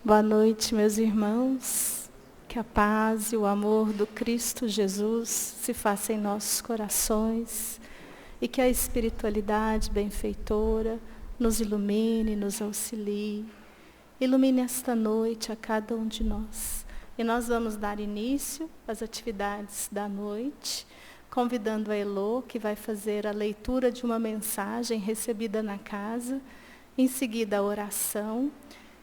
Boa noite, meus irmãos. Que a paz e o amor do Cristo Jesus se façam em nossos corações e que a espiritualidade benfeitora nos ilumine, nos auxilie. Ilumine esta noite a cada um de nós. E nós vamos dar início às atividades da noite, convidando a Elô, que vai fazer a leitura de uma mensagem recebida na casa, em seguida a oração.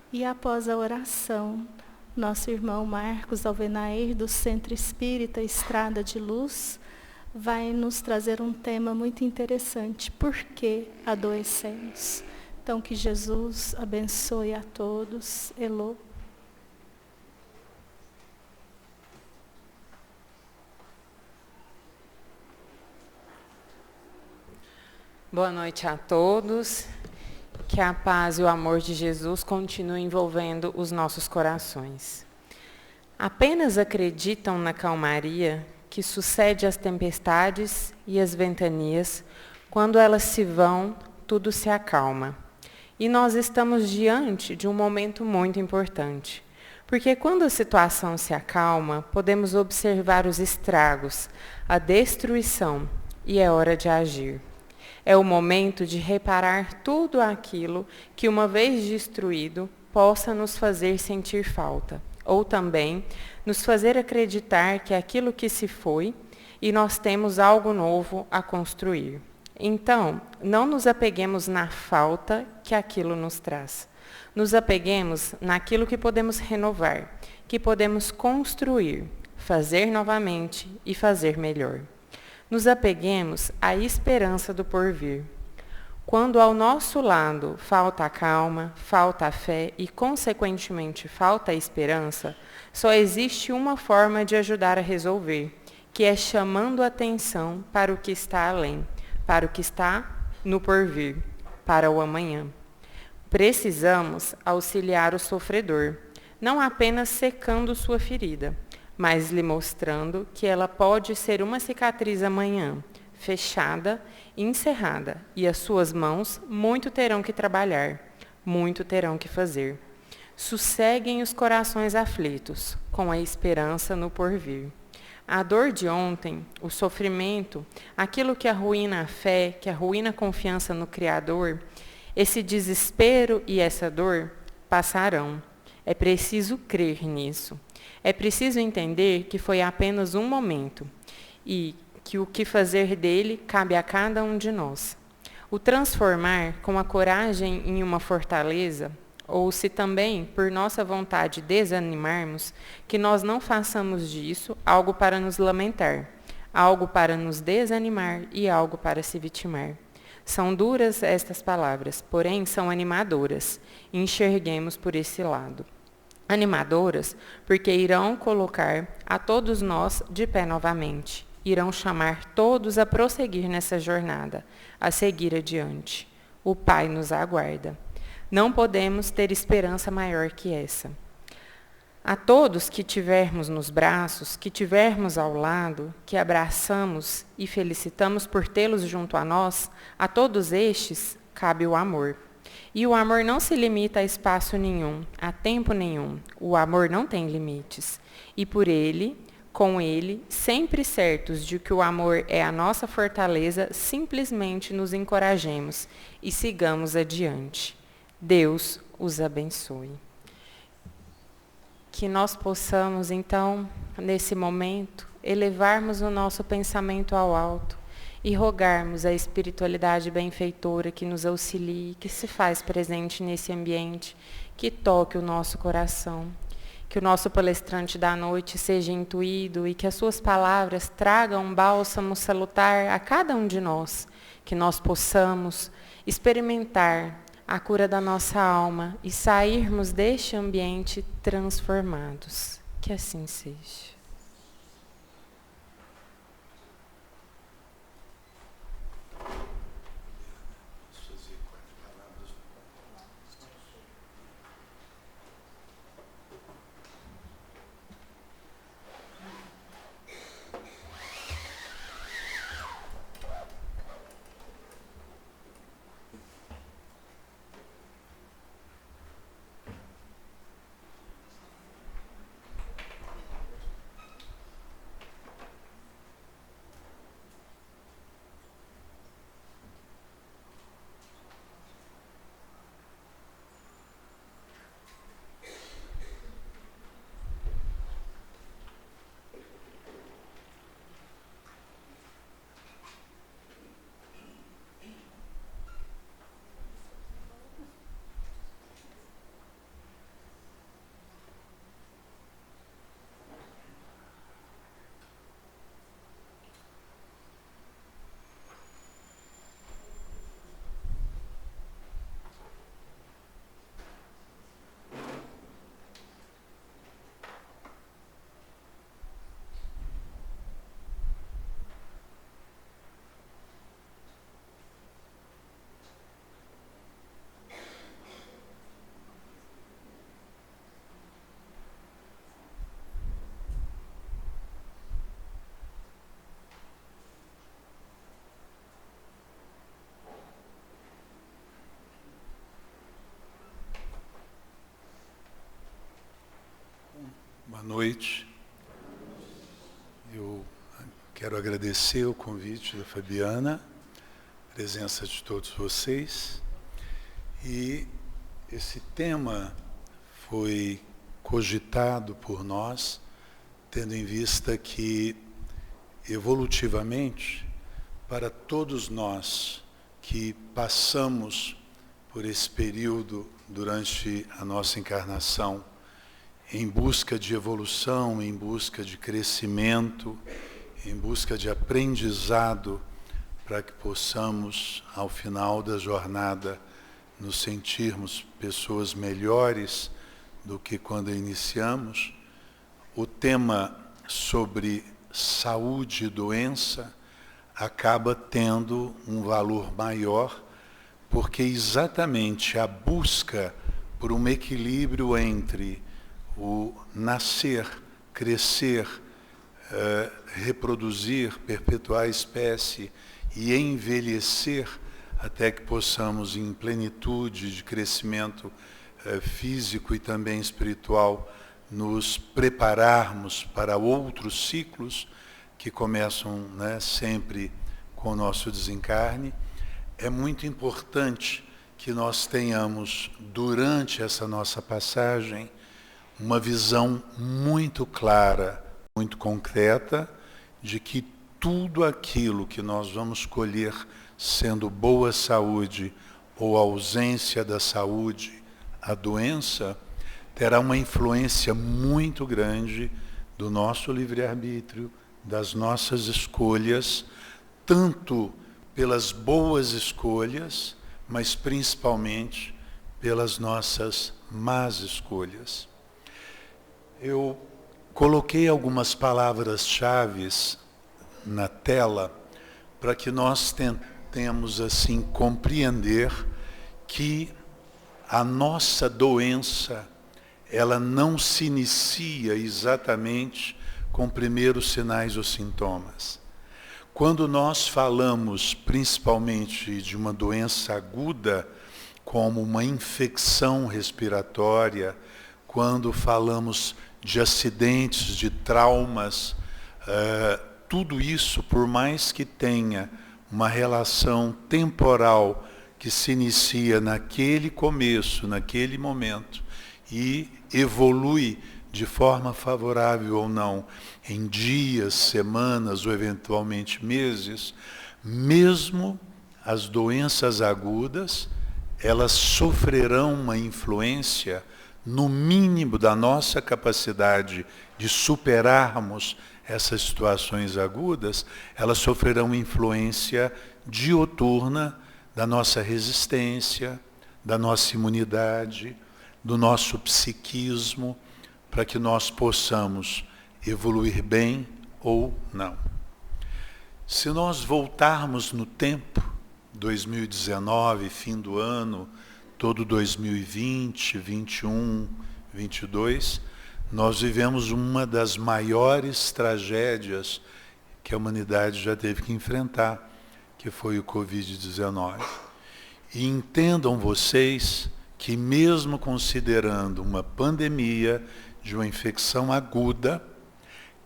E após a oração, nosso irmão Marcos Alvenaer, do Centro Espírita Estrada de Luz, vai nos trazer um tema muito interessante: por que adoecemos? Então, que Jesus abençoe a todos. Elô. Boa noite a todos. Que a paz e o amor de Jesus continuem envolvendo os nossos corações. Apenas acreditam na calmaria que sucede às tempestades e às ventanias. Quando elas se vão, tudo se acalma. E nós estamos diante de um momento muito importante. Porque quando a situação se acalma, podemos observar os estragos, a destruição, e é hora de agir. É o momento de reparar tudo aquilo que, uma vez destruído, possa nos fazer sentir falta, ou também nos fazer acreditar que aquilo que se foi e nós temos algo novo a construir. Então, não nos apeguemos na falta que aquilo nos traz. Nos apeguemos naquilo que podemos renovar, que podemos construir, fazer novamente e fazer melhor. Nos apeguemos à esperança do porvir. Quando ao nosso lado falta a calma, falta a fé e, consequentemente, falta a esperança, só existe uma forma de ajudar a resolver, que é chamando a atenção para o que está além, para o que está no porvir, para o amanhã. Precisamos auxiliar o sofredor, não apenas secando sua ferida, mas lhe mostrando que ela pode ser uma cicatriz amanhã, fechada e encerrada, e as suas mãos muito terão que trabalhar, muito terão que fazer. Sosseguem os corações aflitos, com a esperança no porvir. A dor de ontem, o sofrimento, aquilo que arruína a fé, que arruína a confiança no Criador, esse desespero e essa dor passarão. É preciso crer nisso. É preciso entender que foi apenas um momento e que o que fazer dele cabe a cada um de nós. O transformar com a coragem em uma fortaleza, ou se também, por nossa vontade, desanimarmos, que nós não façamos disso algo para nos lamentar, algo para nos desanimar e algo para se vitimar. São duras estas palavras, porém são animadoras. Enxerguemos por esse lado. Animadoras, porque irão colocar a todos nós de pé novamente. Irão chamar todos a prosseguir nessa jornada, a seguir adiante. O Pai nos aguarda. Não podemos ter esperança maior que essa. A todos que tivermos nos braços, que tivermos ao lado, que abraçamos e felicitamos por tê-los junto a nós, a todos estes cabe o amor. E o amor não se limita a espaço nenhum, a tempo nenhum. O amor não tem limites. E por ele, com ele, sempre certos de que o amor é a nossa fortaleza, simplesmente nos encorajemos e sigamos adiante. Deus os abençoe. Que nós possamos, então, nesse momento, elevarmos o nosso pensamento ao alto e rogarmos a espiritualidade benfeitora que nos auxilie, que se faz presente nesse ambiente, que toque o nosso coração. Que o nosso palestrante da noite seja intuído e que as suas palavras tragam um bálsamo salutar a cada um de nós, que nós possamos experimentar a cura da nossa alma e sairmos deste ambiente transformados. Que assim seja. noite. Eu quero agradecer o convite da Fabiana, a presença de todos vocês. E esse tema foi cogitado por nós, tendo em vista que, evolutivamente, para todos nós que passamos por esse período durante a nossa encarnação, em busca de evolução, em busca de crescimento, em busca de aprendizado, para que possamos, ao final da jornada, nos sentirmos pessoas melhores do que quando iniciamos. O tema sobre saúde e doença acaba tendo um valor maior, porque exatamente a busca por um equilíbrio entre o nascer, crescer, reproduzir, perpetuar a espécie e envelhecer até que possamos, em plenitude de crescimento físico e também espiritual, nos prepararmos para outros ciclos que começam, né, sempre com o nosso desencarne. É muito importante que nós tenhamos, durante essa nossa passagem, uma visão muito clara, muito concreta, de que tudo aquilo que nós vamos colher, sendo boa saúde ou ausência da saúde, a doença, terá uma influência muito grande do nosso livre-arbítrio, das nossas escolhas, tanto pelas boas escolhas, mas principalmente pelas nossas más escolhas. Eu coloquei algumas palavras-chave na tela para que nós tentemos assim compreender que a nossa doença, ela não se inicia exatamente com primeiros sinais ou sintomas. Quando nós falamos principalmente de uma doença aguda, como uma infecção respiratória, quando falamos de acidentes, de traumas, tudo isso, por mais que tenha uma relação temporal que se inicia naquele começo, naquele momento, e evolui de forma favorável ou não, em dias, semanas ou eventualmente meses, mesmo as doenças agudas, elas sofrerão uma influência, no mínimo, da nossa capacidade de superarmos essas situações agudas, elas sofrerão influência diuturna da nossa resistência, da nossa imunidade, do nosso psiquismo, para que nós possamos evoluir bem ou não. Se nós voltarmos no tempo, 2019, fim do ano, todo 2020, 21, 22, nós vivemos uma das maiores tragédias que a humanidade já teve que enfrentar, que foi o Covid-19. E entendam vocês que, mesmo considerando uma pandemia de uma infecção aguda,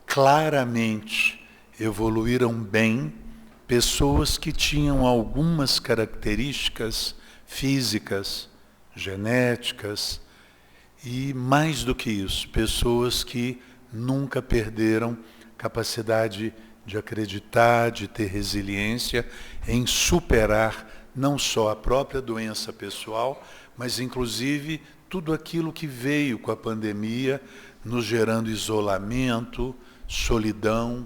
claramente evoluíram bem pessoas que tinham algumas características físicas, genéticas, e mais do que isso, pessoas que nunca perderam capacidade de acreditar, de ter resiliência em superar não só a própria doença pessoal, mas inclusive tudo aquilo que veio com a pandemia, nos gerando isolamento, solidão,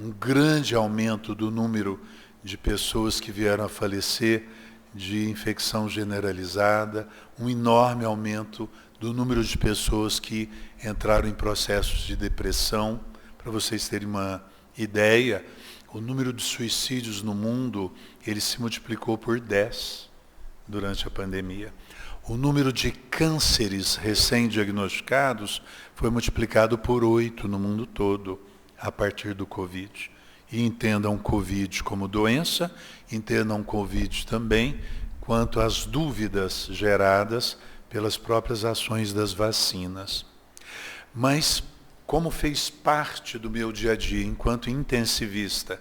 um grande aumento do número de pessoas que vieram a falecer de infecção generalizada, um enorme aumento do número de pessoas que entraram em processos de depressão. Para vocês terem uma ideia, o número de suicídios no mundo, ele se multiplicou por 10 durante a pandemia. O número de cânceres recém-diagnosticados foi multiplicado por 8 no mundo todo, a partir do Covid. E entendam Covid como doença, entendam Covid também quanto às dúvidas geradas pelas próprias ações das vacinas. Mas como fez parte do meu dia a dia, enquanto intensivista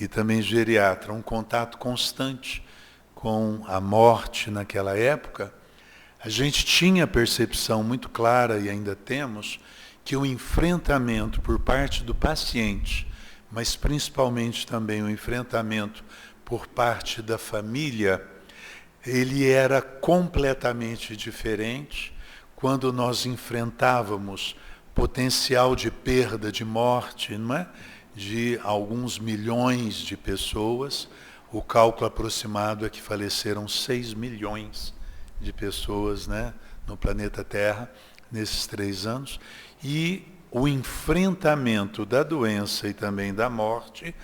e também geriatra, um contato constante com a morte naquela época, a gente tinha a percepção muito clara, e ainda temos, que o enfrentamento por parte do paciente, mas principalmente também o enfrentamento por parte da família, ele era completamente diferente quando nós enfrentávamos potencial de perda, de morte, não é? De alguns milhões de pessoas. O cálculo aproximado é que faleceram 6 milhões de pessoas, né, no planeta Terra nesses 3 anos. E o enfrentamento da doença e também da morte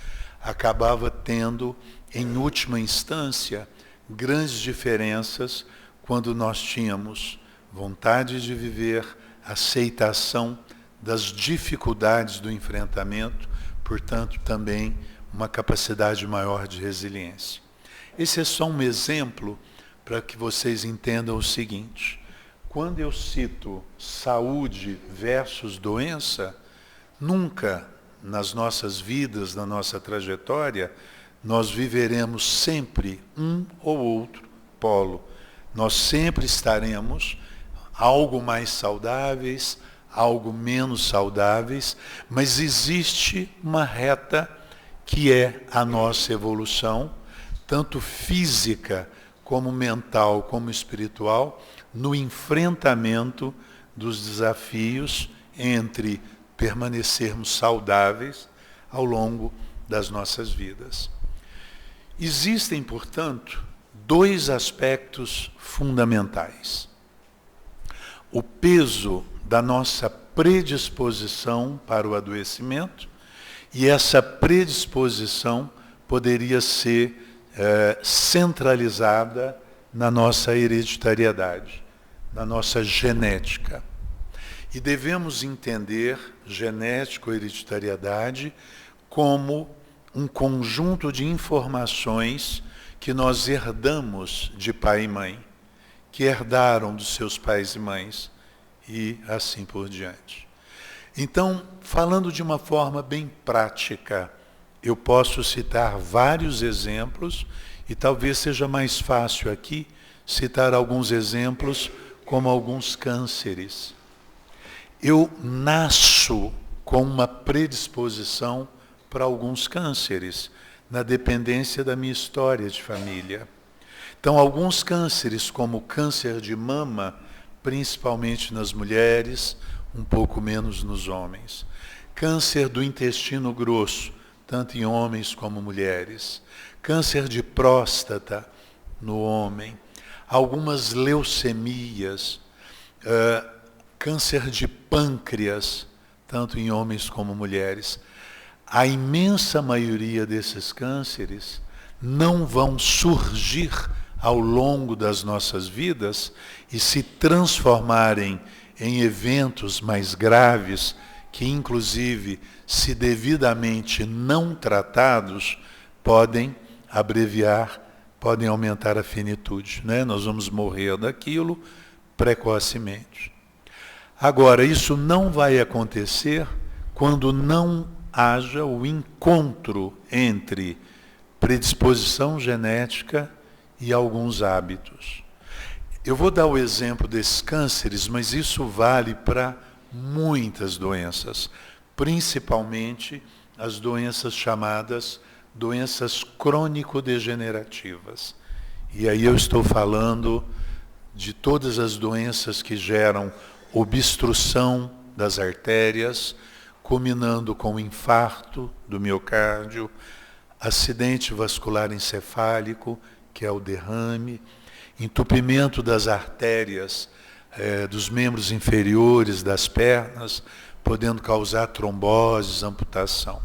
acabava tendo, em última instância, grandes diferenças quando nós tínhamos vontade de viver, aceitação das dificuldades do enfrentamento, portanto, também uma capacidade maior de resiliência. Esse é só um exemplo para que vocês entendam o seguinte: quando eu cito saúde versus doença, nunca nas nossas vidas, na nossa trajetória, nós viveremos sempre um ou outro polo. Nós sempre estaremos algo mais saudáveis, algo menos saudáveis, mas existe uma reta que é a nossa evolução, tanto física como mental, como espiritual, no enfrentamento dos desafios entre permanecermos saudáveis ao longo das nossas vidas. Existem, portanto, 2 aspectos fundamentais. O peso da nossa predisposição para o adoecimento, e essa predisposição poderia ser centralizada na nossa hereditariedade, na nossa genética. E devemos entender genética ou hereditariedade como um conjunto de informações que nós herdamos de pai e mãe, que herdaram dos seus pais e mães, e assim por diante. Então, falando de uma forma bem prática, eu posso citar vários exemplos, e talvez seja mais fácil aqui citar alguns exemplos, como alguns cânceres. Eu nasço com uma predisposição para alguns cânceres, na dependência da minha história de família. Então, alguns cânceres, como o câncer de mama, principalmente nas mulheres, um pouco menos nos homens. Câncer do intestino grosso, tanto em homens como mulheres. Câncer de próstata no homem. Algumas leucemias. Câncer de pâncreas, tanto em homens como mulheres. A imensa maioria desses cânceres não vão surgir ao longo das nossas vidas e se transformarem em eventos mais graves, que inclusive, se devidamente não tratados, podem abreviar, podem aumentar a finitude, né? Nós vamos morrer daquilo precocemente. Agora, isso não vai acontecer quando não haja o encontro entre predisposição genética e alguns hábitos. Eu vou dar o exemplo desses cânceres, mas isso vale para muitas doenças, principalmente as doenças chamadas doenças crônico-degenerativas. E aí eu estou falando de todas as doenças que geram obstrução das artérias, culminando com infarto do miocárdio, acidente vascular encefálico, que é o derrame, entupimento das artérias dos membros inferiores das pernas, podendo causar tromboses, amputação.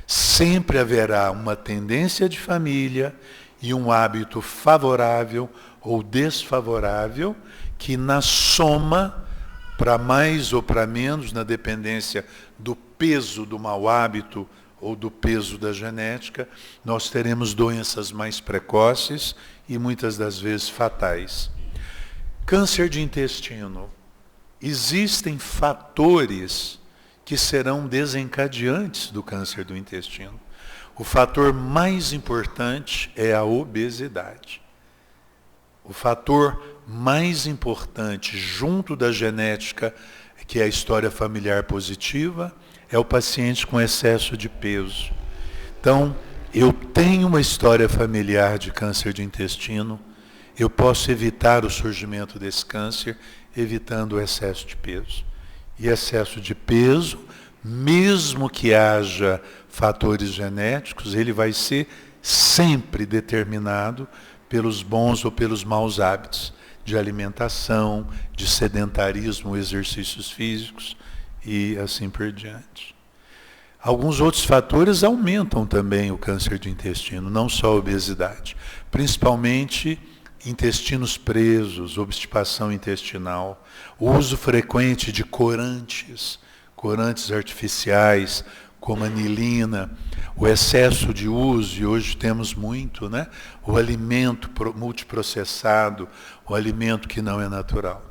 Sempre haverá uma tendência de família e um hábito favorável ou desfavorável que, na soma, para mais ou para menos, na dependência do peso do mau hábito ou do peso da genética, nós teremos doenças mais precoces e muitas das vezes fatais. Câncer de intestino. Existem fatores que serão desencadeantes do câncer do intestino. O fator mais importante é a obesidade. O fator mais importante, junto da genética, que é a história familiar positiva, é o paciente com excesso de peso. Então, eu tenho uma história familiar de câncer de intestino, eu posso evitar o surgimento desse câncer evitando o excesso de peso. E excesso de peso, mesmo que haja fatores genéticos, ele vai ser sempre determinado pelos bons ou pelos maus hábitos de alimentação, de sedentarismo, exercícios físicos e assim por diante. Alguns outros fatores aumentam também o câncer de intestino, não só a obesidade, principalmente intestinos presos, obstipação intestinal, o uso frequente de corantes artificiais, como anilina, o excesso de uso, e hoje temos muito, né? O alimento multiprocessado, o alimento que não é natural.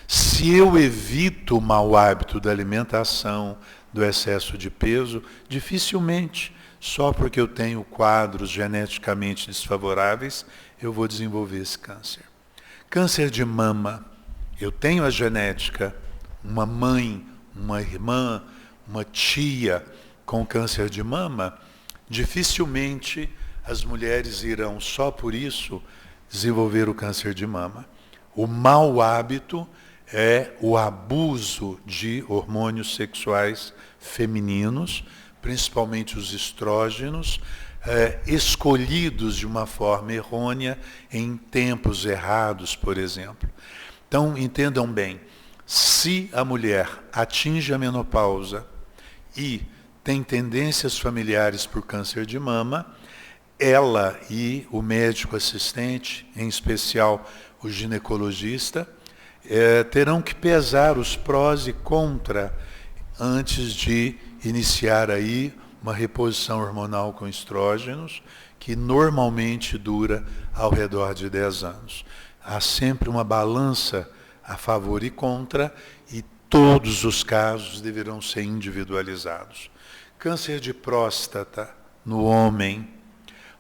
Se eu evito o mau hábito da alimentação, do excesso de peso, dificilmente, só porque eu tenho quadros geneticamente desfavoráveis, eu vou desenvolver esse câncer. Câncer de mama, eu tenho a genética, uma mãe, uma irmã, uma tia com câncer de mama, dificilmente as mulheres irão só por isso desenvolver o câncer de mama. O mau hábito é o abuso de hormônios sexuais femininos, principalmente os estrógenos, escolhidos de uma forma errônea em tempos errados, por exemplo. Então, entendam bem, se a mulher atinge a menopausa e tem tendências familiares por câncer de mama, ela e o médico assistente, em especial o ginecologista, terão que pesar os prós e contra antes de iniciar aí uma reposição hormonal com estrógenos, que normalmente dura ao redor de 10 anos. Há sempre uma balança a favor e contra, e todos os casos deverão ser individualizados. Câncer de próstata no homem,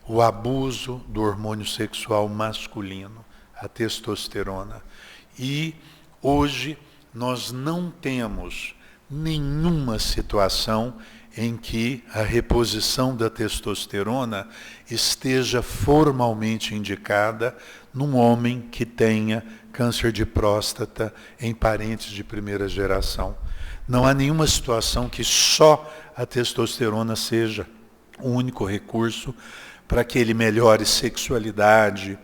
o abuso do hormônio sexual masculino, a testosterona. E hoje nós não temos nenhuma situação em que a reposição da testosterona esteja formalmente indicada num homem que tenha câncer de próstata em parentes de primeira geração. Não há nenhuma situação que só a testosterona seja o único recurso para que ele melhore sexualidade,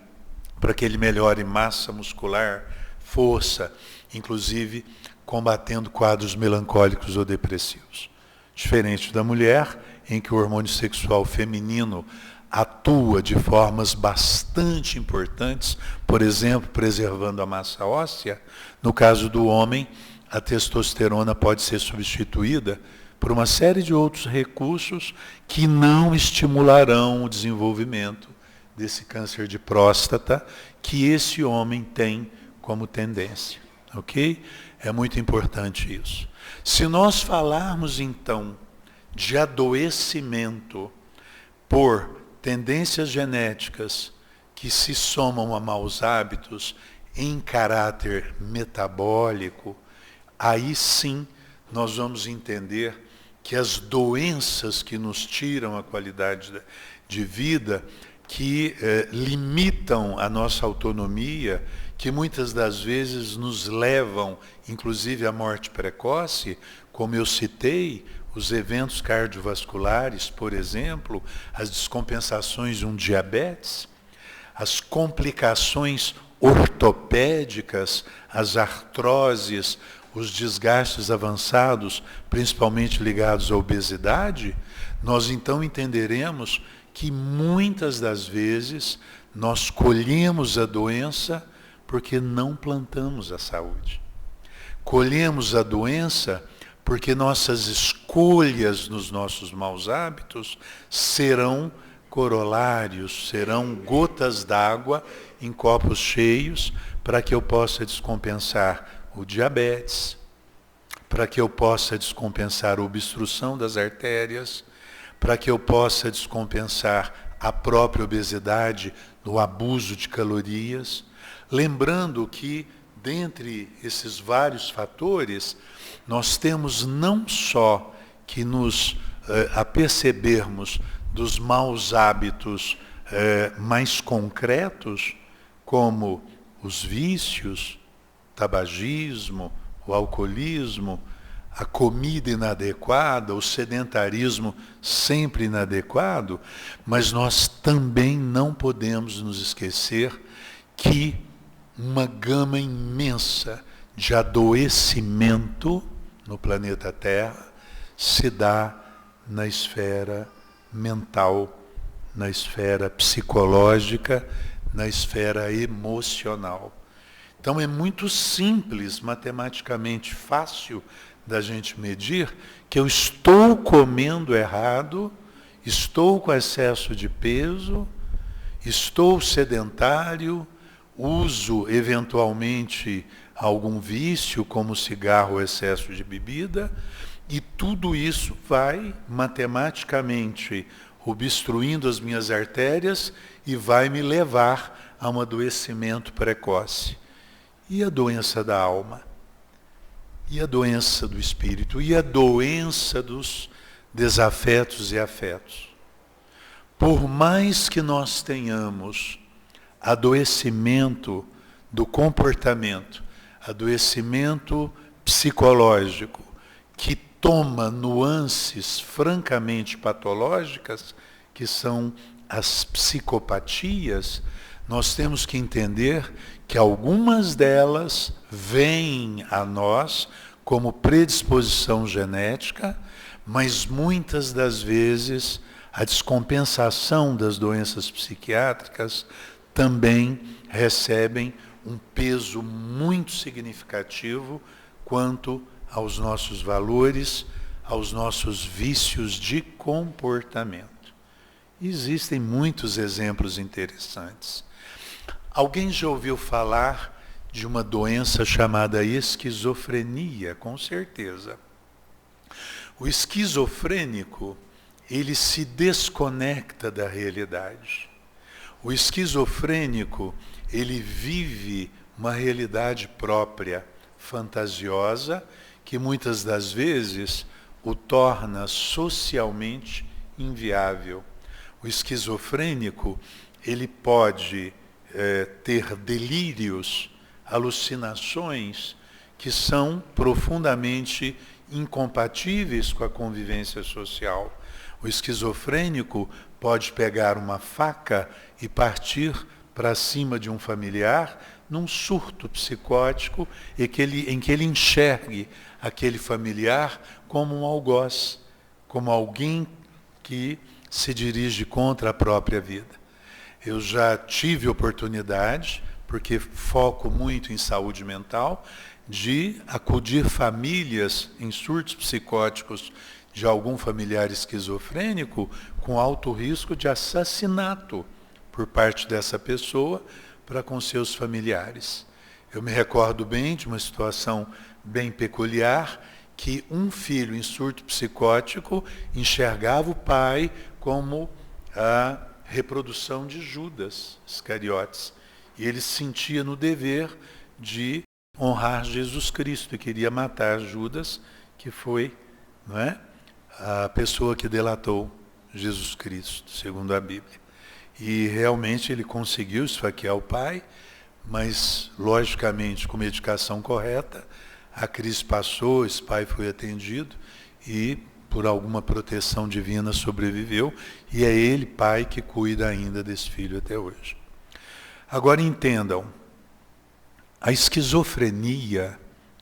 para que ele melhore massa muscular, força, inclusive combatendo quadros melancólicos ou depressivos. Diferente da mulher, em que o hormônio sexual feminino atua de formas bastante importantes, por exemplo, preservando a massa óssea, no caso do homem, a testosterona pode ser substituída por uma série de outros recursos que não estimularão o desenvolvimento desse câncer de próstata que esse homem tem como tendência, ok? É muito importante isso. Se nós falarmos, então, de adoecimento por tendências genéticas que se somam a maus hábitos em caráter metabólico, aí sim nós vamos entender que as doenças que nos tiram a qualidade de vida, que limitam a nossa autonomia, que muitas das vezes nos levam, inclusive, à morte precoce, como eu citei, os eventos cardiovasculares, por exemplo, as descompensações de um diabetes, as complicações ortopédicas, as artroses, os desgastes avançados, principalmente ligados à obesidade, nós então entenderemos que muitas das vezes nós colhemos a doença porque não plantamos a saúde. Colhemos a doença porque nossas escolhas nos nossos maus hábitos serão corolários, serão gotas d'água em copos cheios para que eu possa descompensar o diabetes, para que eu possa descompensar a obstrução das artérias, para que eu possa descompensar a própria obesidade, no abuso de calorias, lembrando que, dentre esses vários fatores, nós temos não só que nos apercebermos dos maus hábitos mais concretos, como os vícios, tabagismo, o alcoolismo, a comida inadequada, o sedentarismo sempre inadequado, mas nós também não podemos nos esquecer que uma gama imensa de adoecimento no planeta Terra se dá na esfera mental, na esfera psicológica, na esfera emocional. Então é muito simples, matematicamente fácil da gente medir que eu estou comendo errado, estou com excesso de peso, estou sedentário, uso eventualmente algum vício, como cigarro ou excesso de bebida, e tudo isso vai matematicamente obstruindo as minhas artérias e vai me levar a um adoecimento precoce. E a doença da alma? E a doença do espírito? E a doença dos desafetos e afetos? Por mais que nós tenhamos adoecimento do comportamento, adoecimento psicológico, que toma nuances francamente patológicas, que são as psicopatias, nós temos que entender que algumas delas vêm a nós como predisposição genética, mas muitas das vezes a descompensação das doenças psiquiátricas também recebem um peso muito significativo quanto aos nossos valores, aos nossos vícios de comportamento. Existem muitos exemplos interessantes. Alguém já ouviu falar de uma doença chamada esquizofrenia? Com certeza. O esquizofrênico, ele se desconecta da realidade. O esquizofrênico, ele vive uma realidade própria, fantasiosa, que muitas das vezes o torna socialmente inviável. O esquizofrênico, ele pode ter delírios, alucinações que são profundamente incompatíveis com a convivência social. O esquizofrênico pode pegar uma faca e partir para cima de um familiar num surto psicótico em que ele enxergue aquele familiar como um algoz, como alguém que se dirige contra a própria vida. Eu já tive oportunidade, porque foco muito em saúde mental, de acudir famílias em surtos psicóticos de algum familiar esquizofrênico com alto risco de assassinato por parte dessa pessoa para com seus familiares. Eu me recordo bem de uma situação bem peculiar, que um filho em surto psicótico enxergava o pai como a reprodução de Judas Iscariotes. E ele se sentia no dever de honrar Jesus Cristo e queria matar Judas, que foi, não é, a pessoa que delatou Jesus Cristo, segundo a Bíblia. E realmente ele conseguiu esfaquear o pai, mas logicamente com medicação correta, a crise passou, esse pai foi atendido e por alguma proteção divina sobreviveu, e é ele, pai, que cuida ainda desse filho até hoje. Agora entendam, a esquizofrenia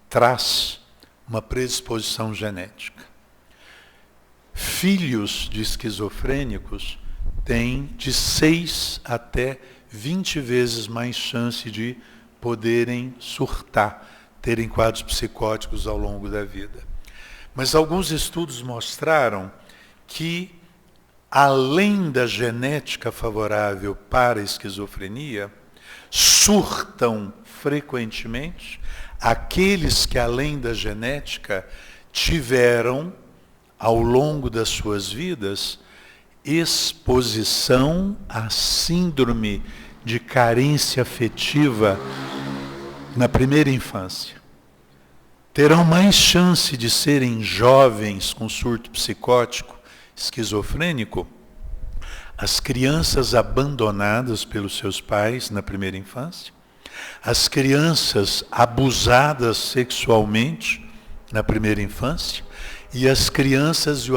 traz uma predisposição genética. Filhos de esquizofrênicos têm de 6 até 20 vezes mais chance de poderem surtar, terem quadros psicóticos ao longo da vida. Mas alguns estudos mostraram que, além da genética favorável para a esquizofrenia, surtam frequentemente aqueles que, além da genética, tiveram, ao longo das suas vidas, exposição à síndrome de carência afetiva na primeira infância. Terão mais chance de serem jovens com surto psicótico, esquizofrênico, as crianças abandonadas pelos seus pais na primeira infância, as crianças abusadas sexualmente na primeira infância e as crianças e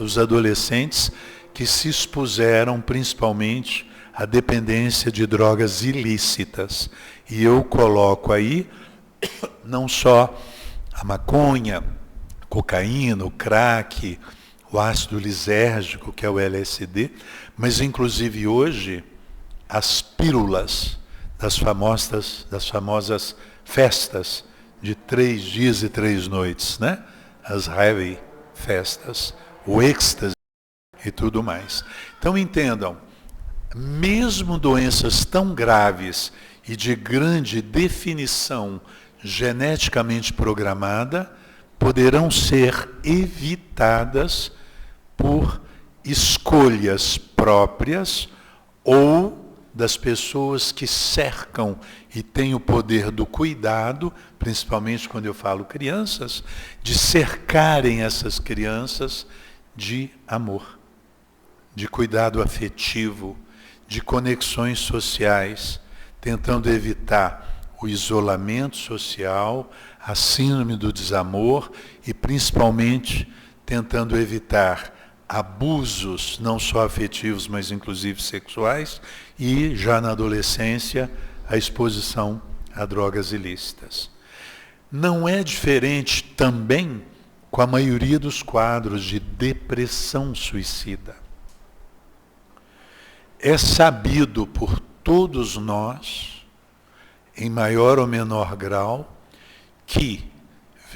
os adolescentes que se expuseram principalmente à dependência de drogas ilícitas. E eu coloco aí não só a maconha, cocaína, o crack, o ácido lisérgico, que é o LSD, mas inclusive hoje as pílulas das famosas festas de 3 dias e 3 noites, né? As heavy festas, o êxtase e tudo mais. Então entendam, mesmo doenças tão graves e de grande definição geneticamente programada, poderão ser evitadas por escolhas próprias ou das pessoas que cercam e têm o poder do cuidado, principalmente quando eu falo crianças, de cercarem essas crianças de amor, de cuidado afetivo, de conexões sociais, tentando evitar o isolamento social, a síndrome do desamor e principalmente tentando evitar abusos, não só afetivos, mas inclusive sexuais, e já na adolescência, a exposição a drogas ilícitas. Não é diferente também com a maioria dos quadros de depressão suicida. É sabido por todos nós, em maior ou menor grau, que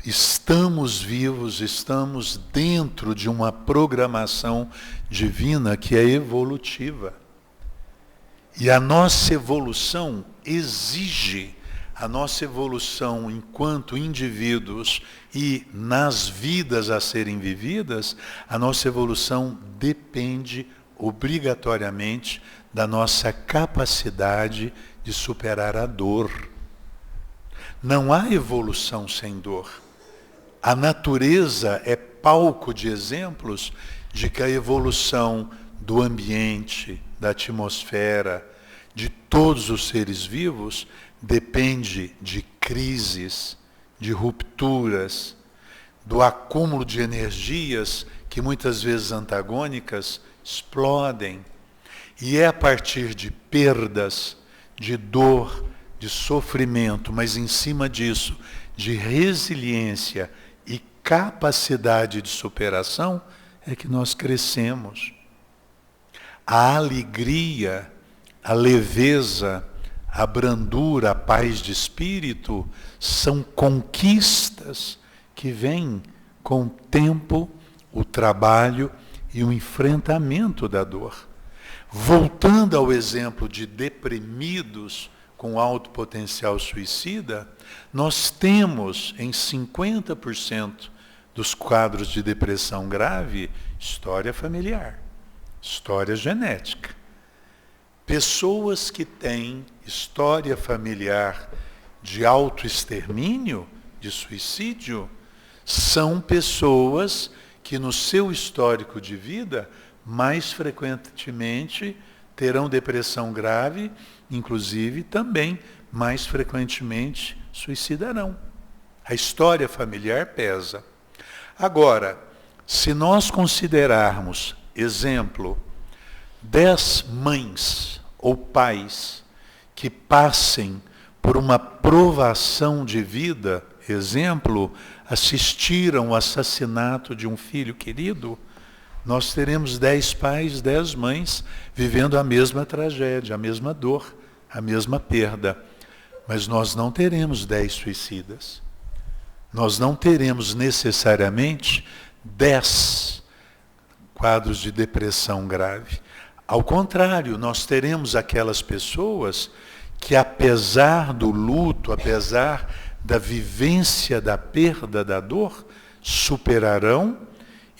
estamos vivos, estamos dentro de uma programação divina que é evolutiva. E a nossa evolução exige, a nossa evolução enquanto indivíduos e nas vidas a serem vividas, a nossa evolução depende obrigatoriamente da nossa capacidade de superar a dor. Não há evolução sem dor. A natureza é palco de exemplos de que a evolução do ambiente, da atmosfera, de todos os seres vivos, depende de crises, de rupturas, do acúmulo de energias que muitas vezes antagônicas explodem. E é a partir de perdas, de dor, de sofrimento, mas em cima disso, de resiliência e capacidade de superação, é que nós crescemos. A alegria, a leveza, a brandura, a paz de espírito são conquistas que vêm com o tempo, o trabalho e o enfrentamento da dor. Voltando ao exemplo de deprimidos com alto potencial suicida, nós temos em 50% dos quadros de depressão grave história familiar, história genética. Pessoas que têm história familiar de autoextermínio, de suicídio, são pessoas que no seu histórico de vida mais frequentemente terão depressão grave, inclusive também mais frequentemente suicidarão. A história familiar pesa. Agora, se nós considerarmos, exemplo, 10 mães ou pais que passem por uma provação de vida, exemplo, assistiram ao assassinato de um filho querido, nós teremos 10 pais, 10 mães vivendo a mesma tragédia, a mesma dor, a mesma perda. Mas nós não teremos 10 suicidas. Nós não teremos necessariamente 10 quadros de depressão grave. Ao contrário, nós teremos aquelas pessoas que apesar do luto, apesar da vivência da perda, da dor, superarão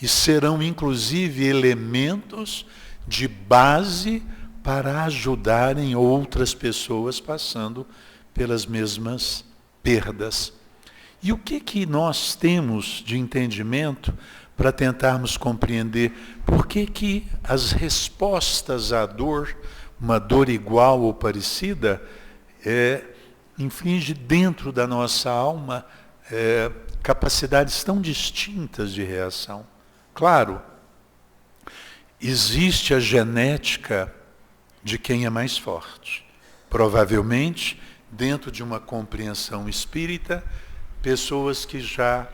e serão inclusive elementos de base para ajudarem outras pessoas passando pelas mesmas perdas. E o que nós temos de entendimento para tentarmos compreender por que as respostas à dor, uma dor igual ou parecida, inflige dentro da nossa alma capacidades tão distintas de reação? Claro, existe a genética de quem é mais forte. Provavelmente, dentro de uma compreensão espírita, pessoas que já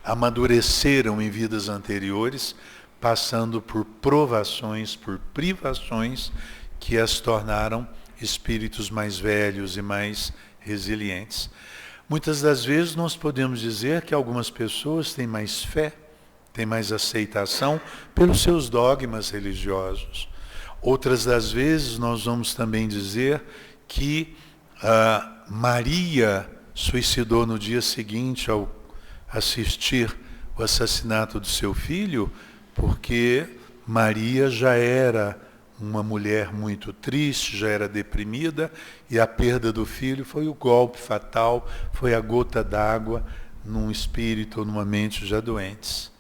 amadureceram em vidas anteriores, passando por provações, por privações, que as tornaram espíritos mais velhos e mais resilientes. Muitas das vezes nós podemos dizer que algumas pessoas têm mais fé, têm mais aceitação pelos seus dogmas religiosos. Outras das vezes nós vamos também dizer que Maria suicidou no dia seguinte ao assistir o assassinato do seu filho, porque Maria já era uma mulher muito triste, já era deprimida, e a perda do filho foi o golpe fatal, foi a gota d'água num espírito ou numa mente já doentes.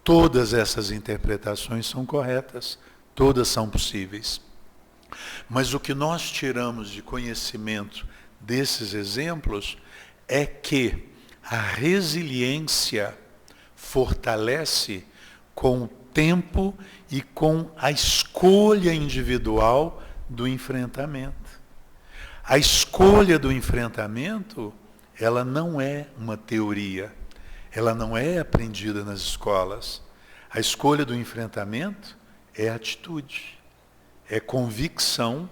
Todas essas interpretações são corretas, todas são possíveis. Mas o que nós tiramos de conhecimento desses exemplos é que a resiliência fortalece com o tempo e com a escolha individual do enfrentamento. A escolha do enfrentamento, ela não é uma teoria, ela não é aprendida nas escolas. A escolha do enfrentamento é atitude, é convicção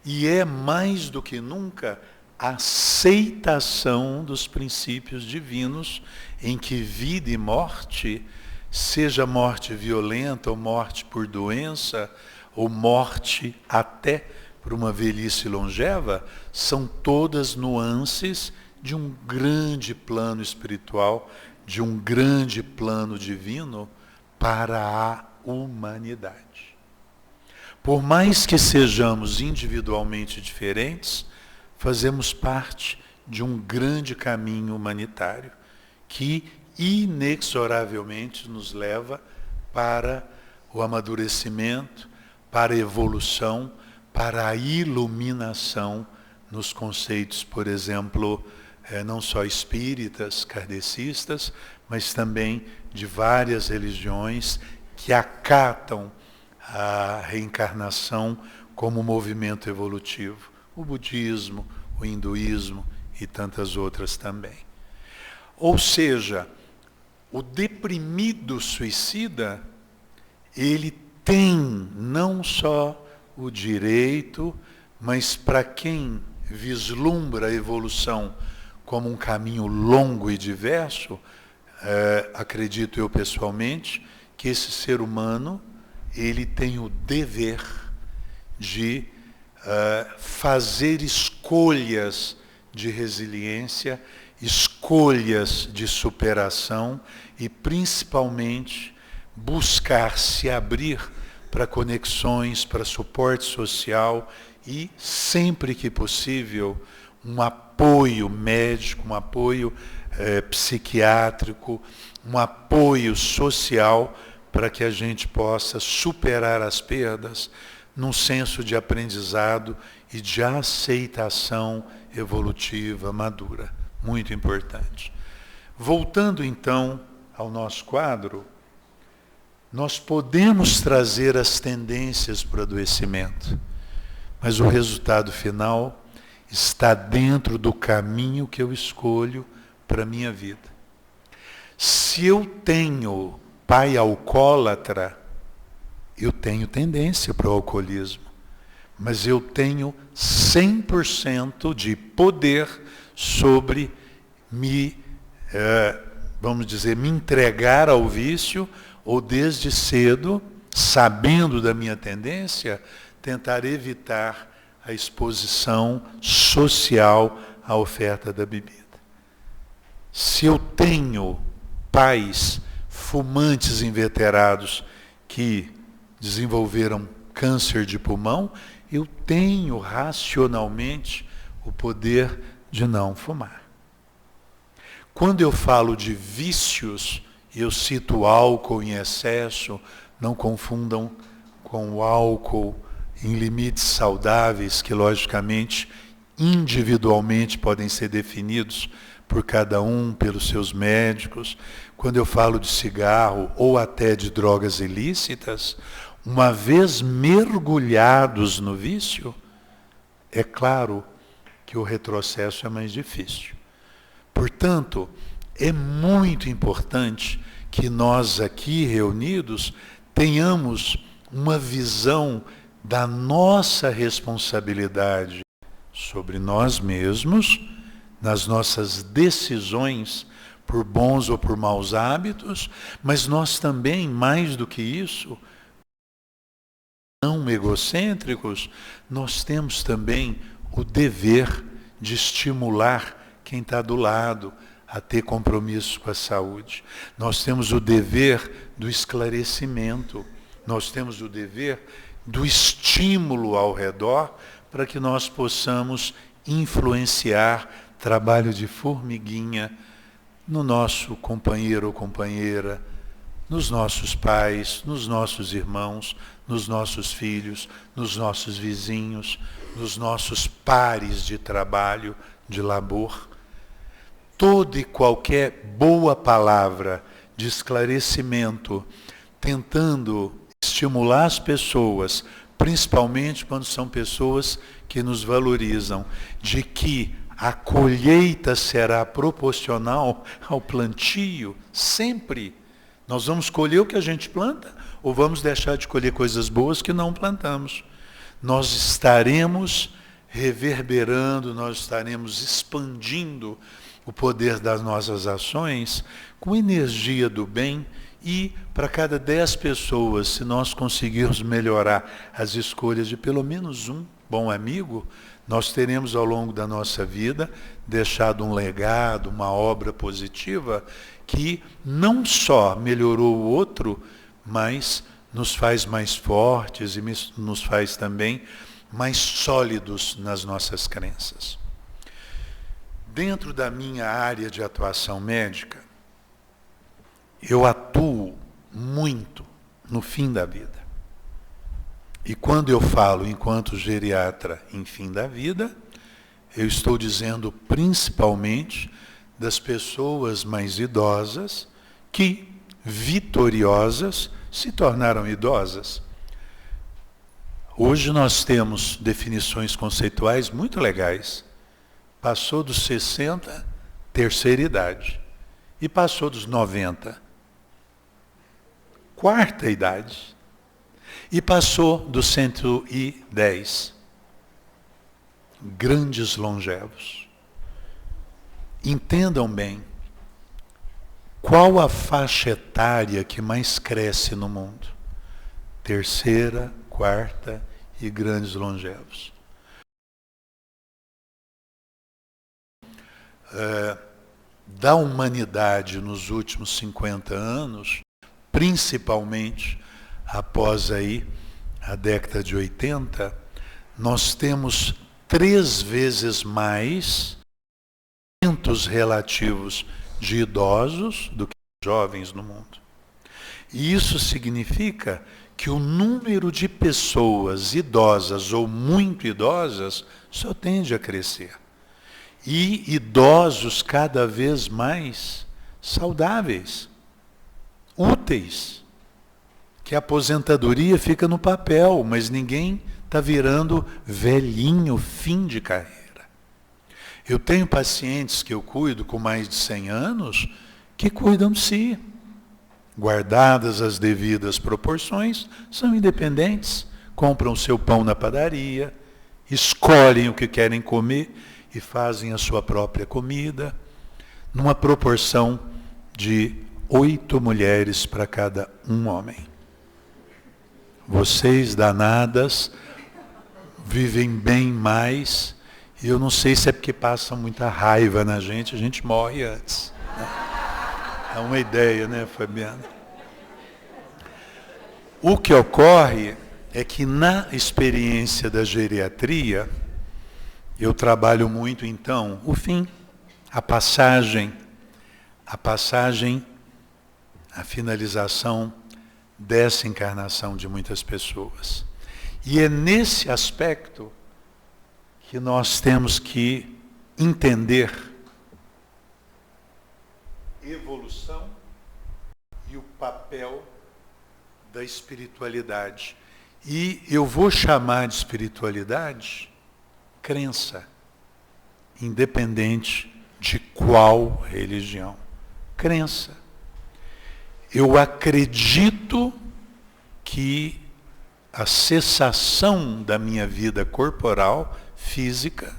e é mais do que nunca aceitação dos princípios divinos em que vida e morte, seja morte violenta ou morte por doença, ou morte até por uma velhice longeva, são todas nuances de um grande plano espiritual, de um grande plano divino para a humanidade. Por mais que sejamos individualmente diferentes, fazemos parte de um grande caminho humanitário que inexoravelmente nos leva para o amadurecimento, para a evolução, para a iluminação nos conceitos, por exemplo, não só espíritas, kardecistas, mas também de várias religiões que acatam a reencarnação como movimento evolutivo. O budismo, o hinduísmo e tantas outras também. Ou seja, o deprimido suicida, ele tem não só o direito, mas para quem vislumbra a evolução como um caminho longo e diverso, acredito eu pessoalmente, que esse ser humano, ele tem o dever de fazer escolhas de resiliência, escolhas de superação e, principalmente, buscar se abrir para conexões, para suporte social e, sempre que possível, um apoio médico, um apoio psiquiátrico, um apoio social para que a gente possa superar as perdas num senso de aprendizado e de aceitação evolutiva madura. Muito importante. Voltando então ao nosso quadro, nós podemos trazer as tendências para o adoecimento, mas o resultado final está dentro do caminho que eu escolho para a minha vida. Se eu tenho pai alcoólatra, eu tenho tendência para o alcoolismo, mas eu tenho 100% de poder sobre vamos dizer, me entregar ao vício, ou desde cedo, sabendo da minha tendência, tentar evitar a exposição social à oferta da bebida. Se eu tenho pais fumantes inveterados que desenvolveram câncer de pulmão, eu tenho racionalmente o poder de não fumar. Quando eu falo de vícios, eu cito álcool em excesso, não confundam com o álcool em limites saudáveis, que logicamente, individualmente podem ser definidos por cada um, pelos seus médicos. Quando eu falo de cigarro ou até de drogas ilícitas, uma vez mergulhados no vício, é claro que o retrocesso é mais difícil. Portanto, é muito importante que nós aqui reunidos tenhamos uma visão da nossa responsabilidade sobre nós mesmos, nas nossas decisões por bons ou por maus hábitos, mas nós também, mais do que isso, não egocêntricos, nós temos também o dever de estimular quem está do lado a ter compromisso com a saúde. Nós temos o dever do esclarecimento, nós temos o dever do estímulo ao redor para que nós possamos influenciar trabalho de formiguinha no nosso companheiro ou companheira, nos nossos pais, nos nossos irmãos, nos nossos filhos, nos nossos vizinhos, nos nossos pares de trabalho, de labor. Toda e qualquer boa palavra de esclarecimento, tentando estimular as pessoas, principalmente quando são pessoas que nos valorizam, de que a colheita será proporcional ao plantio, sempre. Nós vamos colher o que a gente planta, ou vamos deixar de colher coisas boas que não plantamos. Nós estaremos reverberando, nós estaremos expandindo o poder das nossas ações com energia do bem. E para cada 10 pessoas, se nós conseguirmos melhorar as escolhas de pelo menos um bom amigo, nós teremos ao longo da nossa vida deixado um legado, uma obra positiva que não só melhorou o outro, mas nos faz mais fortes e nos faz também mais sólidos nas nossas crenças. Dentro da minha área de atuação médica, eu atuo muito no fim da vida. E quando eu falo enquanto geriatra em fim da vida, eu estou dizendo principalmente das pessoas mais idosas que, vitoriosas, se tornaram idosas. Hoje nós temos definições conceituais muito legais. Passou dos 60, terceira idade. E passou dos 90, quarta idade. E passou dos 110, grandes longevos. Entendam bem, qual a faixa etária que mais cresce no mundo? Terceira, quarta e grandes longevos. Da humanidade nos últimos 50 anos, principalmente após aí a década de 80, nós temos 3 vezes mais aumentos relativos de idosos do que jovens no mundo. E isso significa que o número de pessoas idosas ou muito idosas só tende a crescer. E idosos cada vez mais saudáveis, úteis, que a aposentadoria fica no papel, mas ninguém está virando velhinho, fim de carreira. Eu tenho pacientes que eu cuido com mais de 100 anos que cuidam de si. Guardadas as devidas proporções, são independentes, compram seu pão na padaria, escolhem o que querem comer e fazem a sua própria comida, numa proporção de 8 mulheres para cada um homem. Vocês danadas vivem bem mais. E eu não sei se é porque passa muita raiva na gente, a gente morre antes. Né? É uma ideia, né, Fabiana? O que ocorre é que na experiência da geriatria, eu trabalho muito então o fim, a passagem, a finalização dessa encarnação de muitas pessoas. E é nesse aspecto que nós temos que entender evolução e o papel da espiritualidade. E eu vou chamar de espiritualidade crença, independente de qual religião. Crença. Eu acredito que a cessação da minha vida corporal, física,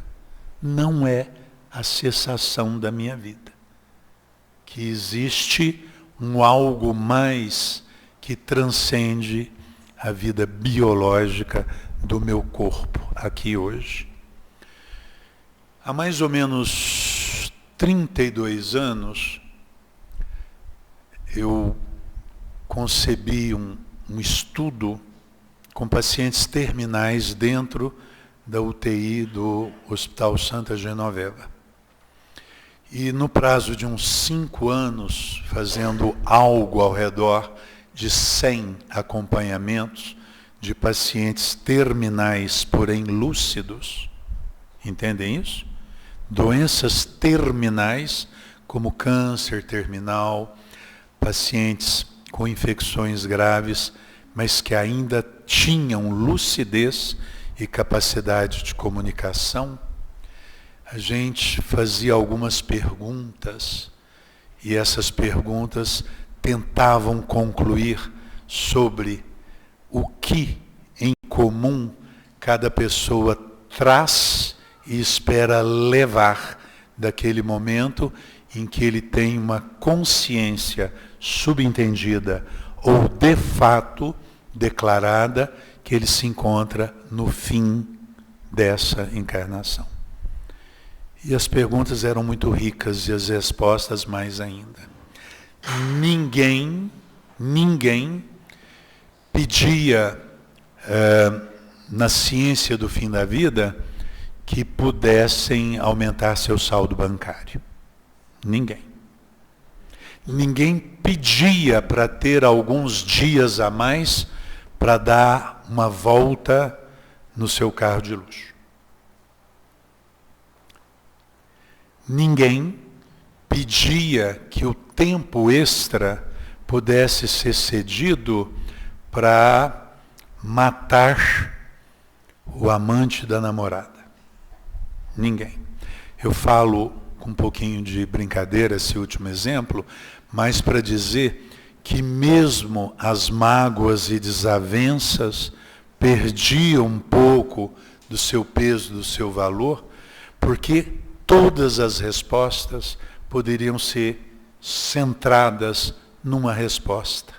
não é a cessação da minha vida. Que existe um algo mais que transcende a vida biológica do meu corpo aqui hoje. Há mais ou menos 32 anos, eu concebi um estudo com pacientes terminais dentro da UTI do Hospital Santa Genoveva. E no prazo de uns 5 anos, fazendo algo ao redor de 100 acompanhamentos de pacientes terminais, porém lúcidos, entendem isso? Doenças terminais, como câncer terminal, pacientes com infecções graves, mas que ainda tinham lucidez e capacidade de comunicação. A gente fazia algumas perguntas, e essas perguntas tentavam concluir sobre o que em comum cada pessoa traz e espera levar daquele momento em que ele tem uma consciência subentendida ou de fato declarada que ele se encontra no fim dessa encarnação. E as perguntas eram muito ricas e as respostas mais ainda. Ninguém pedia na ciência do fim da vida que pudessem aumentar seu saldo bancário. Ninguém. Ninguém pedia para ter alguns dias a mais para dar uma volta no seu carro de luxo. Ninguém pedia que o tempo extra pudesse ser cedido para matar o amante da namorada. Ninguém. Eu falo com um pouquinho de brincadeira esse último exemplo, mas para dizer que mesmo as mágoas e desavenças perdiam um pouco do seu peso, do seu valor, porque todas as respostas poderiam ser centradas numa resposta.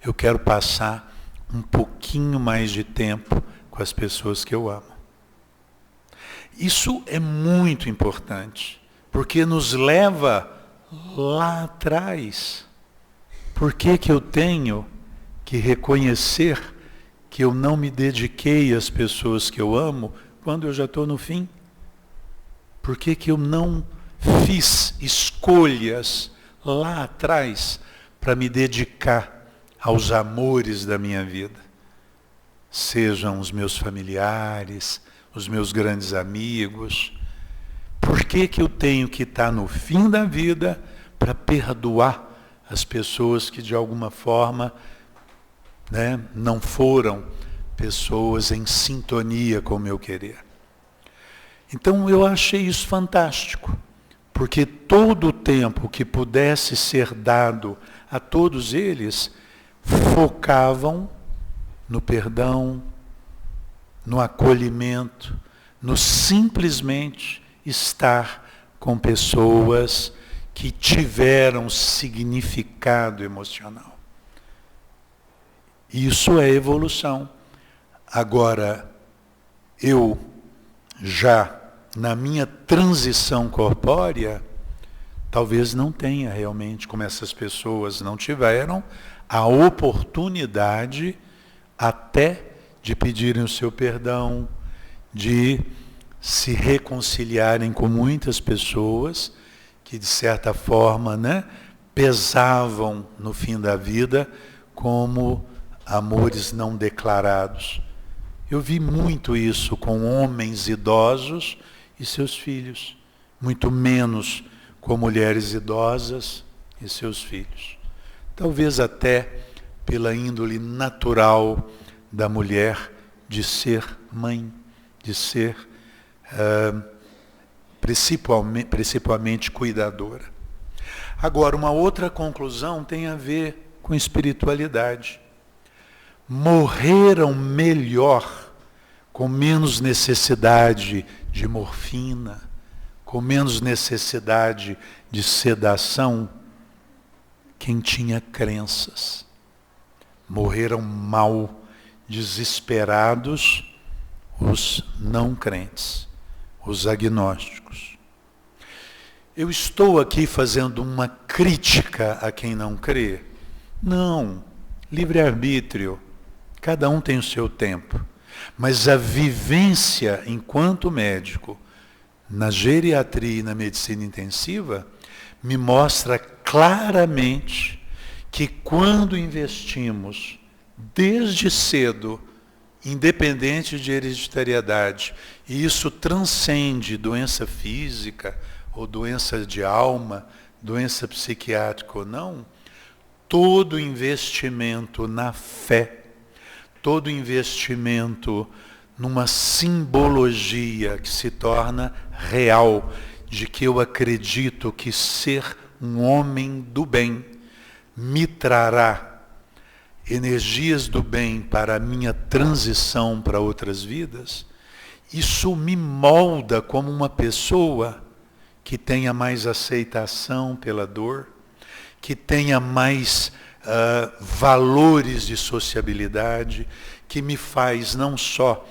Eu quero passar um pouquinho mais de tempo com as pessoas que eu amo. Isso é muito importante, porque nos leva lá atrás. Por que eu tenho que reconhecer que eu não me dediquei às pessoas que eu amo quando eu já estou no fim? Por que eu não fiz escolhas lá atrás para me dedicar aos amores da minha vida? Sejam os meus familiares, os meus grandes amigos. Por que eu tenho que estar no fim da vida para perdoar as pessoas que de alguma forma, né, não foram pessoas em sintonia com o meu querer? Então eu achei isso fantástico, porque todo o tempo que pudesse ser dado a todos eles, focavam no perdão, no acolhimento, no simplesmente estar com pessoas que tiveram significado emocional. Isso é evolução. Agora, Eu, já na minha transição corpórea, talvez não tenha realmente, como essas pessoas não tiveram, a oportunidade até de pedirem o seu perdão, de se reconciliarem com muitas pessoas que, de certa forma, né, pesavam no fim da vida como amores não declarados. Eu vi muito isso com homens idosos e seus filhos, muito menos com mulheres idosas e seus filhos. Talvez até pela índole natural da mulher de ser mãe, de ser principalmente cuidadora. Agora, uma outra conclusão tem a ver com espiritualidade. Morreram melhor, com menos necessidade de morfina, com menos necessidade de sedação, quem tinha crenças. Morreram mal, desesperados, os não crentes, os agnósticos. Eu estou aqui fazendo uma crítica a quem não crê? Não, livre-arbítrio, cada um tem o seu tempo. Mas a vivência enquanto médico, na geriatria e na medicina intensiva, me mostra claramente que quando investimos desde cedo, independente de hereditariedade, e isso transcende doença física, ou doença de alma, doença psiquiátrica ou não, todo investimento na fé, todo investimento numa simbologia que se torna real, de que eu acredito que ser um homem do bem me trará energias do bem para a minha transição para outras vidas, isso me molda como uma pessoa que tenha mais aceitação pela dor, que tenha mais valores de sociabilidade, que me faz não só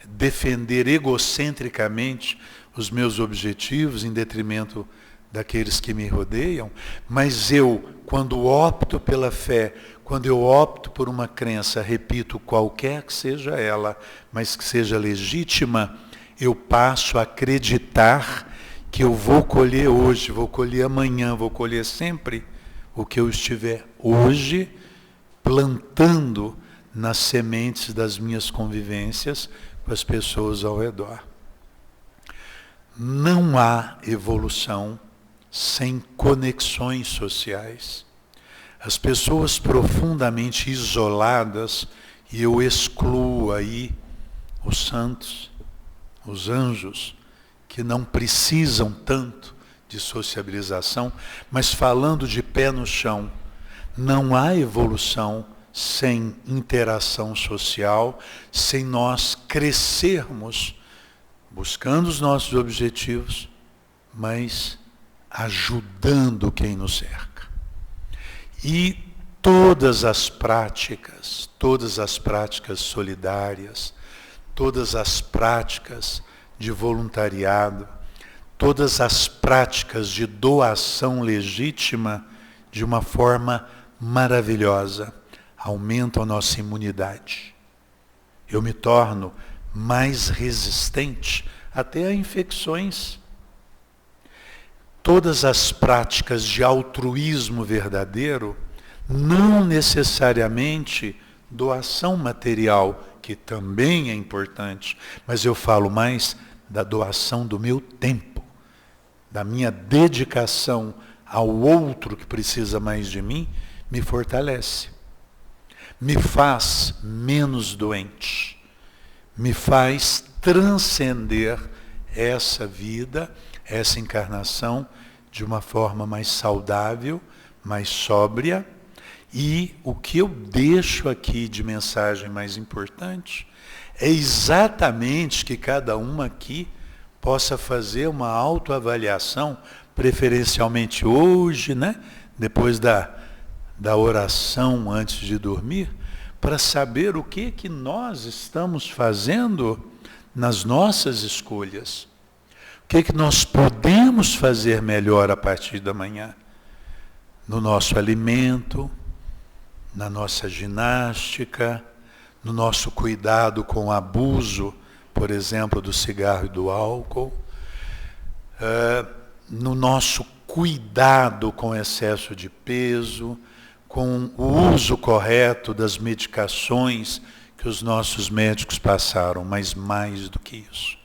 defender egocentricamente os meus objetivos em detrimento daqueles que me rodeiam, mas eu, quando opto pela fé, quando eu opto por uma crença, repito, qualquer que seja ela, mas que seja legítima, eu passo a acreditar que eu vou colher hoje, vou colher amanhã, vou colher sempre o que eu estiver hoje plantando nas sementes das minhas convivências com as pessoas ao redor. Não há evolução sem conexões sociais. As pessoas profundamente isoladas, e eu excluo aí os santos, os anjos, que não precisam tanto de sociabilização, mas falando de pé no chão, não há evolução sem interação social, sem nós crescermos, buscando os nossos objetivos, mas ajudando quem nos cerca. E todas as práticas solidárias, todas as práticas de voluntariado, todas as práticas de doação legítima, de uma forma maravilhosa, aumentam a nossa imunidade. Eu me torno mais resistente até a infecções. Todas as práticas de altruísmo verdadeiro, não necessariamente doação material, que também é importante, mas eu falo mais da doação do meu tempo, da minha dedicação ao outro que precisa mais de mim, me fortalece. Me faz menos doente. Me faz transcender essa vida, essa encarnação, de uma forma mais saudável, mais sóbria. E o que eu deixo aqui de mensagem mais importante é exatamente que cada um aqui possa fazer uma autoavaliação, preferencialmente hoje, né? Depois da oração antes de dormir, para saber o que nós estamos fazendo nas nossas escolhas. O que é que nós podemos fazer melhor a partir da manhã? No nosso alimento, na nossa ginástica, no nosso cuidado com o abuso, por exemplo, do cigarro e do álcool, no nosso cuidado com excesso de peso, com o uso correto das medicações que os nossos médicos passaram, mas mais do que isso.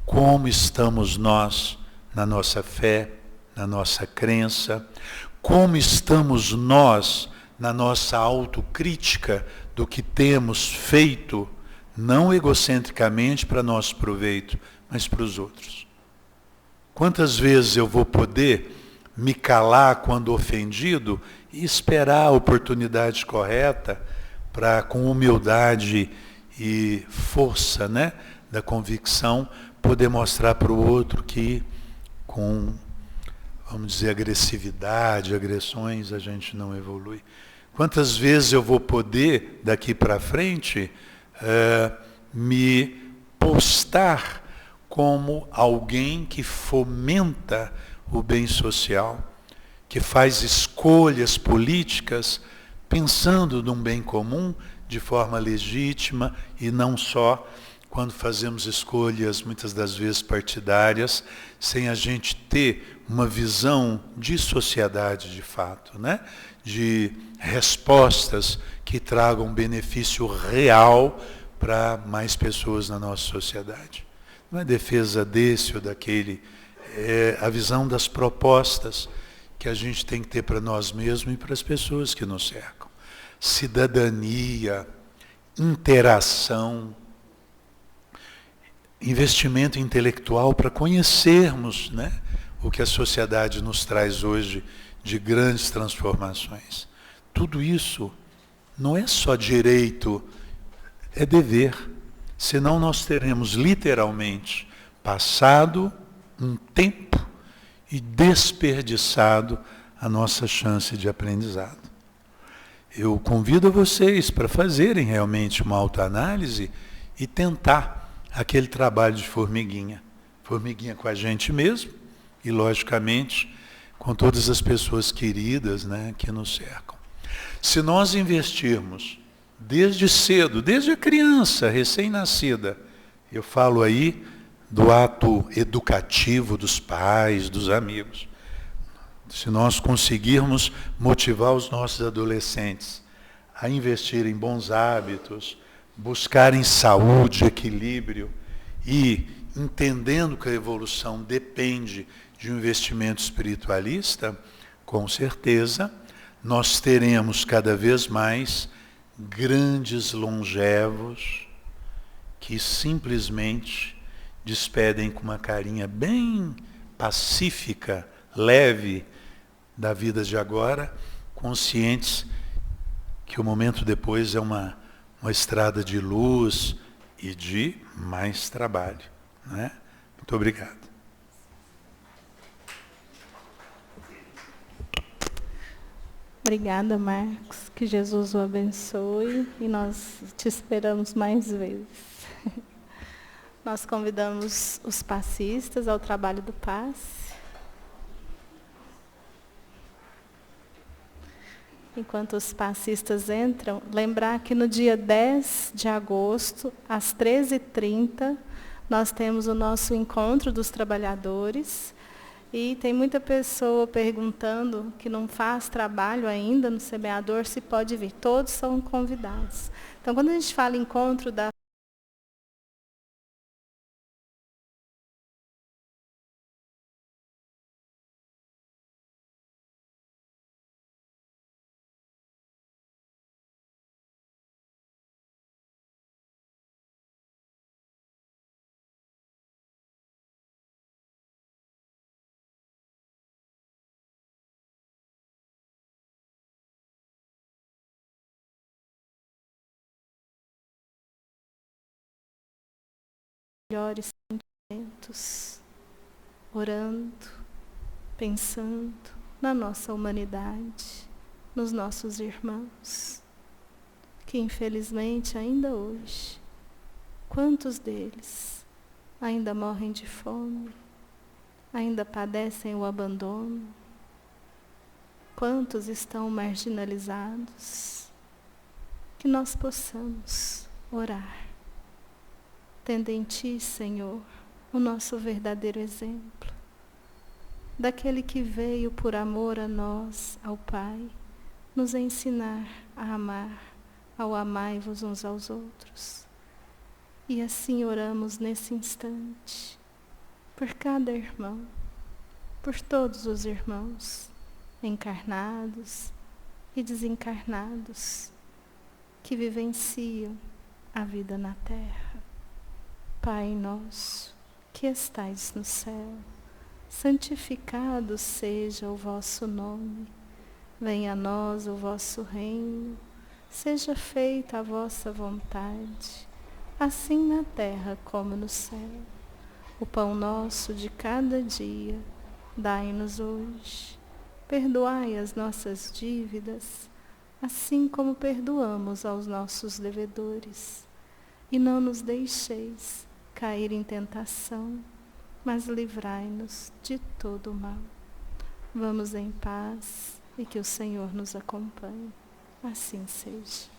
Como estamos nós na nossa fé, na nossa crença? Como estamos nós na nossa autocrítica do que temos feito, não egocentricamente para nosso proveito, mas para os outros? Quantas vezes eu vou poder me calar quando ofendido e esperar a oportunidade correta para, com humildade e força, né, da convicção, poder mostrar para o outro que com, vamos dizer, agressividade, agressões, a gente não evolui. Quantas vezes eu vou poder, daqui para frente, me postar como alguém que fomenta o bem social, que faz escolhas políticas pensando num bem comum de forma legítima e não só quando fazemos escolhas, muitas das vezes partidárias, sem a gente ter uma visão de sociedade de fato, né? De respostas que tragam benefício real para mais pessoas na nossa sociedade. Não é defesa desse ou daquele, é a visão das propostas que a gente tem que ter para nós mesmos e para as pessoas que nos cercam. Cidadania, interação, investimento intelectual para conhecermos, né, o que a sociedade nos traz hoje de grandes transformações. Tudo isso não é só direito, é dever. Senão nós teremos literalmente passado um tempo e desperdiçado a nossa chance de aprendizado. Eu convido a vocês para fazerem realmente uma autoanálise e tentar aquele trabalho de formiguinha. Formiguinha com a gente mesmo e, logicamente, com todas as pessoas queridas, né, que nos cercam. Se nós investirmos desde cedo, desde a criança recém-nascida, eu falo aí do ato educativo dos pais, dos amigos. Se nós conseguirmos motivar os nossos adolescentes a investir em bons hábitos, buscarem saúde, equilíbrio e entendendo que a evolução depende de um investimento espiritualista, com certeza nós teremos cada vez mais grandes longevos que simplesmente despedem com uma carinha bem pacífica, leve da vida de agora, conscientes que o momento depois é uma estrada de luz e de mais trabalho, né? Muito obrigado. Obrigada, Marcos. Que Jesus o abençoe e nós te esperamos mais vezes. Nós convidamos os passistas ao trabalho do passe. Enquanto os passistas entram, lembrar que no dia 10 de agosto, às 13h30, nós temos o nosso encontro dos trabalhadores. E tem muita pessoa perguntando que não faz trabalho ainda no semeador, se pode vir. Todos são convidados. Então, quando a gente fala encontro da melhores sentimentos, orando, pensando na nossa humanidade, nos nossos irmãos, que infelizmente ainda hoje Quantos deles ainda morrem de fome, ainda padecem o abandono? Quantos estão marginalizados? Que nós possamos orar, tendo em Ti, Senhor, o nosso verdadeiro exemplo, daquele que veio por amor a nós, ao Pai, nos ensinar a amar, ao amai-vos uns aos outros. E assim oramos nesse instante, por cada irmão, por todos os irmãos, encarnados e desencarnados, que vivenciam a vida na terra. Pai nosso, que estais no céu, santificado seja o vosso nome. Venha a nós o vosso reino, seja feita a vossa vontade, assim na terra como no céu. O pão nosso de cada dia, dai-nos hoje. Perdoai as nossas dívidas, assim como perdoamos aos nossos devedores. E não nos deixeis cair em tentação, mas livrai-nos de todo o mal. Vamos em paz e que o Senhor nos acompanhe. Assim seja.